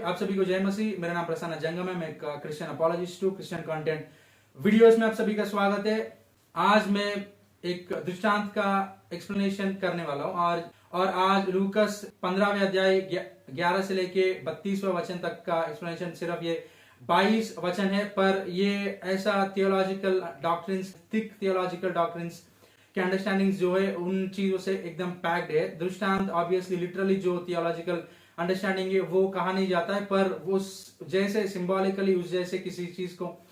आप सभी को जय मसीह। मेरा नाम प्रसन्न जंगम है। मैं एक क्रिश्चियन अपॉलजिस्ट हूँ। क्रिश्चियन कंटेंट वीडियोस में आप सभी का स्वागत है। आज मैं एक दृष्टांत का एक्सप्लेनेशन करने वाला हूँ और आज लूकस 15वें अध्याय 11 से लेके 32वें वचन तक का एक्सप्लेनेशन। सिर्फ ये 22 वचन है, पर ये ऐसा theological doctrines, thick theological doctrines के अंडरस्टैंडिंग जो है उन चीजों से एकदम पैक्ड है। दृष्टांत ऑब्वियसली लिटरली जो थियोलॉजिकल अंडरस्टैंडिंग है वो कहा नहीं जाता है, पर उस जैसे सिंबॉलिकली उस जैसे किसी चीज को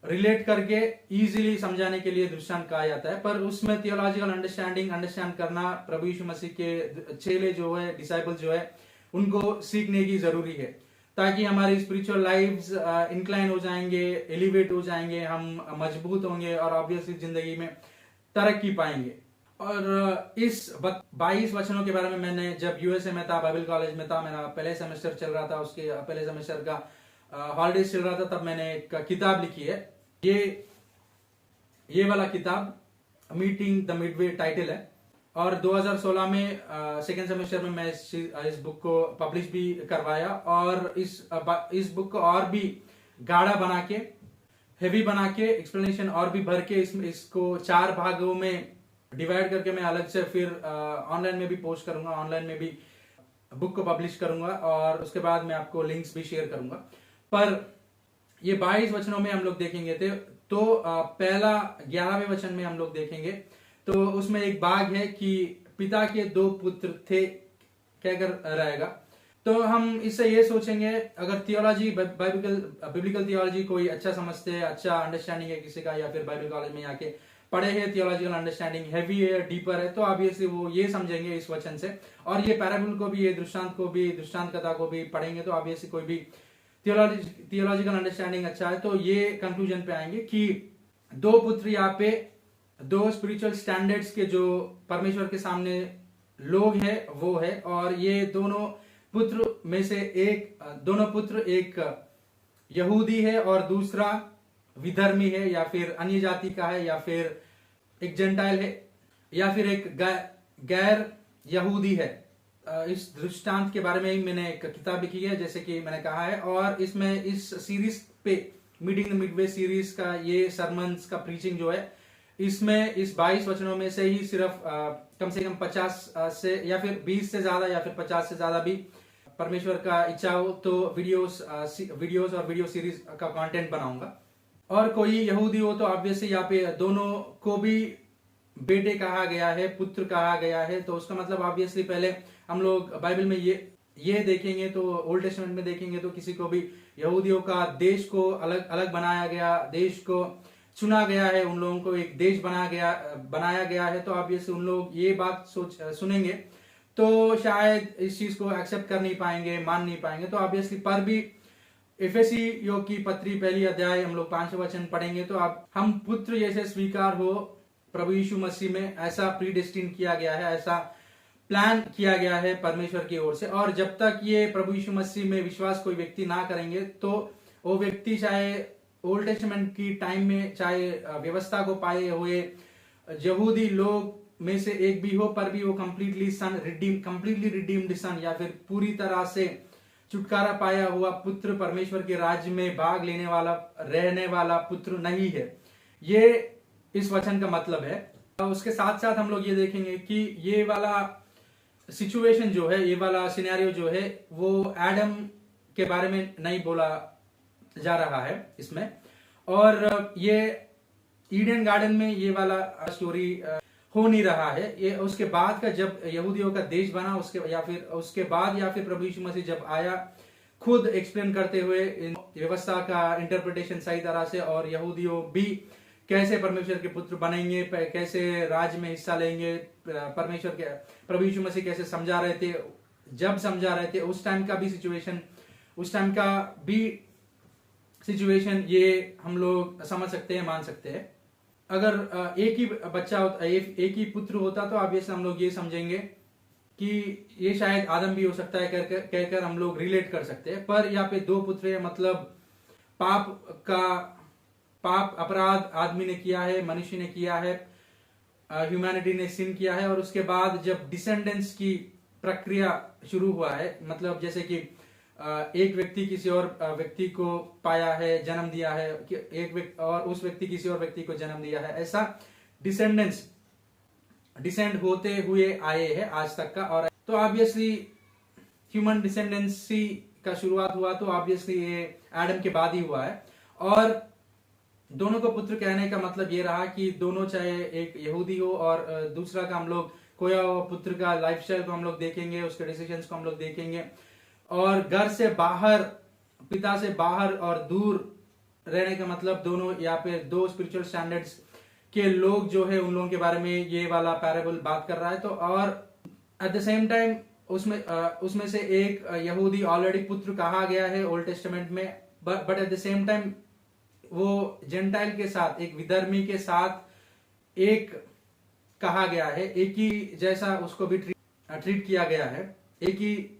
रिलेट करके इजीली समझाने के लिए दृष्टांत कहा जाता है। पर उसमें थियोलॉजिकल अंडरस्टैंड करना प्रभु यीशु मसीह के चेले जो है, डिसाइपल जो है, उनको सीखने की जरूरी है, ताकि हमारी स्पिरिचुअल लाइव्स इंक्लाइन हो जाएंगे, एलिवेट हो जाएंगे, हम मजबूत होंगे और ऑब्वियसली जिंदगी में तरक्की पाएंगे। और इस 22 वचनों के बारे में मैंने जब यूएसए में था, बाइबल कॉलेज में था, मेरा पहले सेमेस्टर चल रहा था, उसके पहले सेमेस्टर का हॉलीडेज चल रहा था, तब मैंने एक किताब लिखी है। ये वाला किताब मीटिंग द मिडवे टाइटल है, और 2016 में सेकेंड सेमेस्टर में मैं इस बुक को पब्लिश भी करवाया। और इस बुक को और भी गाढ़ा बना के, हेवी बना के, एक्सप्लेनेशन और भी भर के इसको 4 भागों में डिवाइड करके मैं अलग से फिर ऑनलाइन में भी पोस्ट करूंगा, ऑनलाइन में भी बुक को पब्लिश करूंगा, और उसके बाद मैं आपको लिंक्स भी शेयर करूंगा। पर ये 22 वचनों में हम लोग देखेंगे तो पहला 11वें वचन में हम लोग देखेंगे तो उसमें एक भाग है कि पिता के 2 पुत्र थे, कहकर रहेगा। तो हम इससे ये सोचेंगे, अगर थियोलॉजी, बिब्लिकल थियोलॉजी कोई अच्छा समझते हैं, अच्छा अंडरस्टैंडिंग है किसी का, या फिर बाइबल कॉलेज में आके पढ़े हैं, थियोलॉजिकल अंडरस्टैंडिंग हैवी है, डीपर है, तो ऑब्वियसली वो ये समझेंगे इस वचन से। और ये पैराबल को भी, ये दृष्टांत कथा को भी पढ़ेंगे तो ऑब्वियसली कोई भी थियोलॉजिकल अंडरस्टैंडिंग अच्छा है तो ये कंक्लूजन पे आएंगे कि 2 पुत्र यहाँ पे 2 स्पिरिचुअल स्टैंडर्ड्स के जो परमेश्वर के सामने लोग हैं वो है। और ये दोनों पुत्र एक यहूदी है और दूसरा विधर्मी है, या फिर अन्य जाति का है, या फिर एक जेंटाइल है, या फिर एक गैर यहूदी है। इस दृष्टांत के बारे में ही मैंने एक किताब लिखी है, जैसे कि मैंने कहा है। और इसमें इस सीरीज पे, मीटिंग द मिडवे सीरीज का ये सरमन्स का प्रीचिंग जो है, इसमें इस 22 वचनों में से ही सिर्फ कम से कम 50 से या फिर 20 से ज्यादा या फिर 50 से ज्यादा भी परमेश्वर का इच्छा हो तो वीडियोस और वीडियो सीरीज का कंटेंट बनाऊंगा। और कोई यहूदी हो तो ऑब्वियसली यहाँ पे दोनों को भी बेटे कहा गया है, पुत्र कहा गया है, तो उसका मतलब ऑब्वियसली पहले हम लोग बाइबल में ये देखेंगे तो ओल्ड टेस्टामेंट में देखेंगे तो किसी को भी यहूदियों का देश को अलग बनाया गया, देश को चुना गया है, उन लोगों को एक देश बनाया गया है। तो ऑब्वियसली उन लोग ये बात सुनेंगे तो शायद इस चीज को एक्सेप्ट कर नहीं पाएंगे, मान नहीं पाएंगे। तो ऑब्वियसली पर भी एफेसियों की पत्री पहली अध्याय हम लोग 5 वचन पढ़ेंगे तो अब हम पुत्र जैसे स्वीकार हो प्रभु यीशु मसीह में, ऐसा प्रीडेस्टिन किया गया है, ऐसा प्लान किया गया है परमेश्वर की ओर से। और जब तक ये प्रभु यीशु मसीह में विश्वास कोई व्यक्ति ना करेंगे तो वो व्यक्ति चाहे ओल्ड टेस्टामेंट की टाइम में, चाहे व्यवस्था को पाए हुए यहूदी लोग में से एक भी हो, पर भी वो कंप्लीटली रिडीम्ड सन, या फिर पूरी तरह से छुटकारा पाया हुआ पुत्र, परमेश्वर के राज्य में भाग लेने वाला, रहने वाला पुत्र नहीं है। ये इस वचन का मतलब है। उसके साथ साथ हम लोग ये देखेंगे कि ये वाला सिचुएशन जो है, ये वाला सिनेरियो जो है, वो एडम के बारे में नहीं बोला जा रहा है इसमें। और ये ईडन गार्डन में ये वाला स्टोरी हो नहीं रहा है। ये उसके बाद का, जब यहूदियों का देश बना, उसके बाद या फिर प्रभु यीशु मसीह जब आया, खुद एक्सप्लेन करते हुए व्यवस्था का इंटरप्रिटेशन सही तरह से, और यहूदियों भी कैसे परमेश्वर के पुत्र बनेंगे, कैसे राज में हिस्सा लेंगे, प्रभु यीशु मसीह कैसे समझा रहे थे, जब समझा रहे थे उस टाइम का भी सिचुएशन ये हम लोग समझ सकते हैं, मान सकते हैं। अगर एक ही बच्चा होता, एक ही पुत्र होता तो ऑब्वियसली हम लोग ये समझेंगे कि ये शायद आदम भी हो सकता है, कहकर हम लोग रिलेट कर सकते हैं। पर यहाँ पे 2 पुत्र है, मतलब पाप अपराध आदमी ने किया है, मनुष्य ने किया है, ह्यूमैनिटी ने सिन किया है। और उसके बाद जब डिसेंडेंट्स की प्रक्रिया शुरू हुआ है, मतलब जैसे कि एक व्यक्ति किसी और व्यक्ति को पाया है, जन्म दिया है, कि एक व्यक्ति और उस व्यक्ति किसी और व्यक्ति को जन्म दिया है, ऐसा डिसेंड होते हुए आए हैं आज तक का। और तो ऑब्वियसली ह्यूमन डिसेंडेंसी का शुरुआत हुआ तो ऑब्वियसली ये एडम के बाद ही हुआ है। और दोनों को पुत्र कहने का मतलब ये रहा कि दोनों, चाहे एक यहूदी हो और दूसरा का हम लोग कोया हो, पुत्र का लाइफस्टाइल को हम लोग देखेंगे, उसके डिसीजंस को हम लोग देखेंगे। और घर से बाहर, पिता से बाहर और दूर रहने का मतलब दोनों, या फिर दो स्पिरिचुअल स्टैंडर्ड्स के लोग जो है उन लोगों के बारे में ये वाला पैराबल बात कर रहा है। तो और एट द सेम टाइम उसमें से एक यहूदी ऑलरेडी पुत्र कहा गया है ओल्ड टेस्टामेंट में, but at the same time वो जेंटाइल के साथ, एक विधर्मी के साथ एक कहा गया है, एक ही जैसा उसको भी ट्रीट किया गया है। एक ही,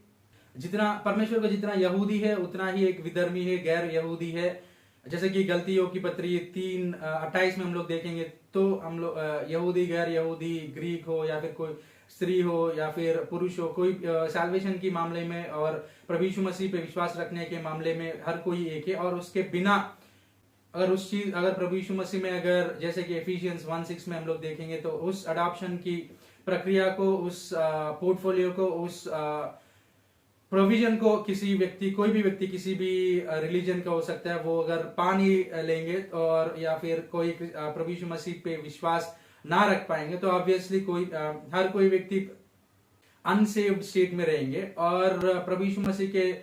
जितना परमेश्वर को जितना यहूदी है उतना ही एक विधर्मी है, गैर यहूदी है। जैसे कि गलतियों की पत्री 3:28 में हम लोग देखेंगे तो हम लोग यहूदी, गैर यहूदी, ग्रीक हो या फिर कोई स्त्री हो या फिर पुरुष हो, कोई सैल्वेशन की मामले में और प्रभु यीशु मसीह पे विश्वास रखने के मामले में हर कोई एक है। और उसके बिना अगर प्रभु यीशु मसीह में, अगर जैसे कि एफिशियंस 1:6 में हम लोग देखेंगे तो उस अडॉप्शन की प्रक्रिया को, उस पोर्टफोलियो को, उस प्रोविजन को किसी व्यक्ति, कोई भी व्यक्ति किसी भी रिलीजन का हो सकता है, वो अगर पा नहीं लेंगे और या फिर कोई प्रभु यीशु मसीह पे विश्वास ना रख पाएंगे तो ऑब्वियसली हर कोई व्यक्ति अनसेव्ड स्टेट में रहेंगे। और प्रभु यीशु मसीह के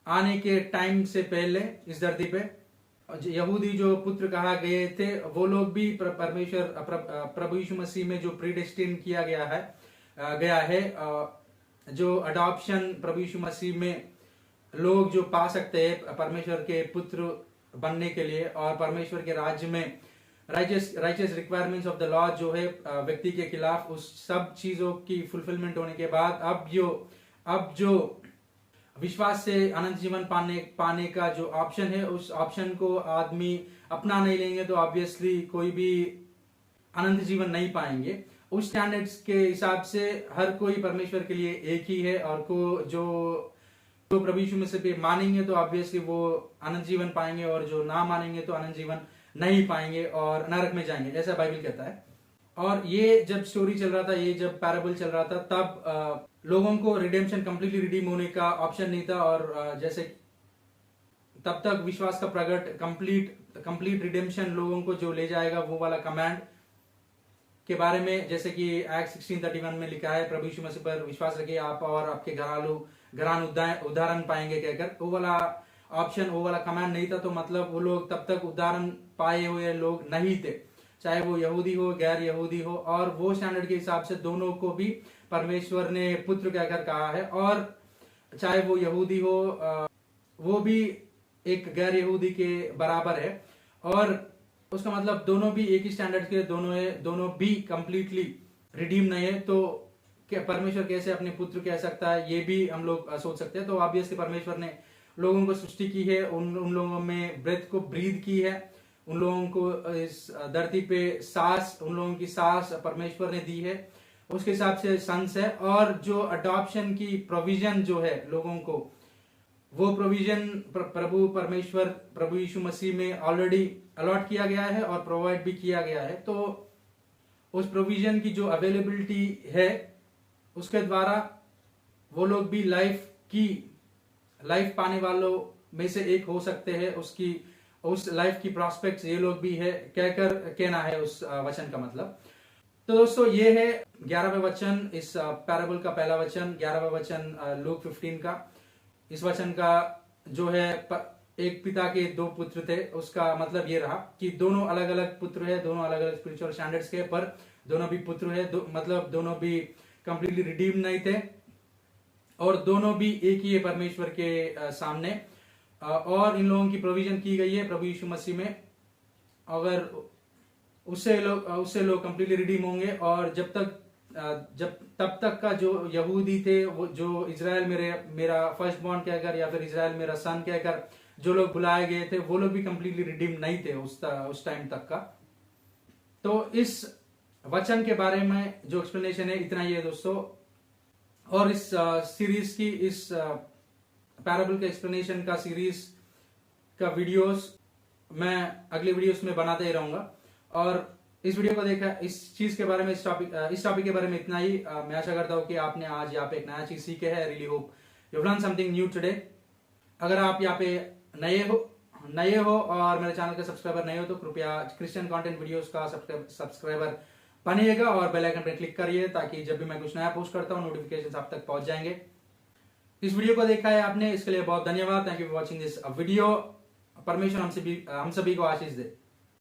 आने के टाइम से पहले इस धरती पे यहूदी जो पुत्र कहा गए थे वो लोग भी प्रभु यीशु मसीह में जो प्रीडेस्टिन किया गया है, जो अडॉप्शन प्रभु यीशु मसीह में लोग जो पा सकते हैं परमेश्वर के पुत्र बनने के लिए, और परमेश्वर के राज्य में righteous requirements of the law जो है व्यक्ति के खिलाफ, उस सब चीजों की फुलफिलमेंट होने के बाद अब जो विश्वास से अनंत जीवन पाने का जो ऑप्शन है, उस ऑप्शन को आदमी अपना नहीं लेंगे तो ऑब्वियसली कोई भी अनंत जीवन नहीं पाएंगे। उस स्टैंडर्ड्स के हिसाब से हर कोई परमेश्वर के लिए एक ही है, और जो प्रभु यीशु मसीह पे मानेंगे तो ऑब्वियसली वो अनंत जीवन पाएंगे, और जो ना मानेंगे तो अनंत जीवन नहीं पाएंगे और नरक में जाएंगे, ऐसा बाइबल कहता है। और ये जब स्टोरी चल रहा था, ये जब पैराबल चल रहा था, तब लोगों को रिडेम्पशन कंप्लीटली रिडीम होने का ऑप्शन नहीं था। और जैसे तब तक विश्वास का प्रकट, कंप्लीट रिडेम्पशन लोगों को जो ले जाएगा, वो वाला कमांड के बारे में, जैसे कि एक्ट 16:31 में लिखा है, प्रभु यीशु मसीह पर विश्वास रखिए आप और आपके घरान उदाहरण पाएंगे कहकर, वो वाला ऑप्शन, वो वाला कमांड नहीं था। तो मतलब वो लोग तब तक उदाहरण पाए हुए लोग नहीं थे, चाहे वो यहूदी हो, गैर यहूदी हो। और वो स्टैंडर्ड के हिसाब से दोनों को भी परमेश्वर ने पुत्र कहकर कहा है। और चाहे वो यहूदी हो, वो भी एक गैर यहूदी के बराबर है। और उसका मतलब दोनों भी एक ही स्टैंडर्ड के दोनों भी कंप्लीटली रिडीम नहीं है। तो परमेश्वर कैसे अपने पुत्र कह सकता है, ये भी हम लोग सोच सकते हैं। तो ऑब्वियसली परमेश्वर ने लोगों को सृष्टि की है, उन लोगों में ब्रेथ को ब्रीद की है, उन लोगों को इस धरती पे उन लोगों की सांस परमेश्वर ने दी है, उसके हिसाब से सन्स है। और जो अडॉप्शन की प्रोविजन जो है लोगों को, वो प्रोविजन प्रभु यीशु मसीह में ऑलरेडी अलॉट किया गया है और प्रोवाइड भी किया गया है। तो उस प्रोविजन की जो अवेलेबिलिटी है, उसके द्वारा वो लोग भी लाइफ पाने वालों में से एक हो सकते हैं। उस लाइफ की प्रोस्पेक्ट्स ये लोग भी है कहना है उस वचन का मतलब। तो दोस्तों ये है 11वें वचन, इस पैराबल का पहला वचन, 11वां वचन लूक 15 का। इस वचन का जो है, एक पिता के दो पुत्र थे, उसका मतलब ये रहा कि दोनों अलग अलग पुत्र है, दोनों अलग अलग स्पिरिचुअल स्टैंडर्ड्स के, पर दोनों भी पुत्र है, मतलब दोनों भी कंप्लीटली रिडीम नहीं थे, और दोनों भी एक ही है परमेश्वर के सामने। और इन लोगों की प्रोविजन की गई है प्रभु यीशु मसीह में। अगर उससे लोग कंप्लीटली रिडीम होंगे। और तब तक का जो यहूदी थे, वो जो इजराइल मेरा फर्स्ट बॉर्न कहकर या फिर इजराइल मेरा सन कहकर जो लोग बुलाए गए थे, वो लोग भी कंप्लीटली रिडीम नहीं थे उस टाइम तक का। तो इस वचन के बारे में जो एक्सप्लेनेशन है, इतना ही है दोस्तों। और इस सीरीज की, इस पैराबल के एक्सप्लेनेशन का सीरीज का वीडियोस मैं अगले वीडियोस में बनाते ही रहूंगा। और इस वीडियो को देखा, इस चीज के बारे में, इस टॉपिक के बारे में इतना ही। मैं आशा करता हूँ कि आपने आज यहाँ पे एक नया चीज सीखे है। Really hope you learn something new today. अगर आप यहाँ पे नए हो और मेरे चैनल के सब्सक्राइबर नहीं हो तो कृपया क्रिश्चियन कंटेंट वीडियोस का सब्सक्राइबर बनिएगा और बेल आइकन पर क्लिक करिए, ताकि जब भी मैं कुछ नया पोस्ट करता हूँ नोटिफिकेशन आप तक पहुंच जाएंगे। इस वीडियो को देखा है आपने, इसके लिए बहुत धन्यवाद। Thank you for watching this video. परमेश्वर हम सभी को आशीष दे।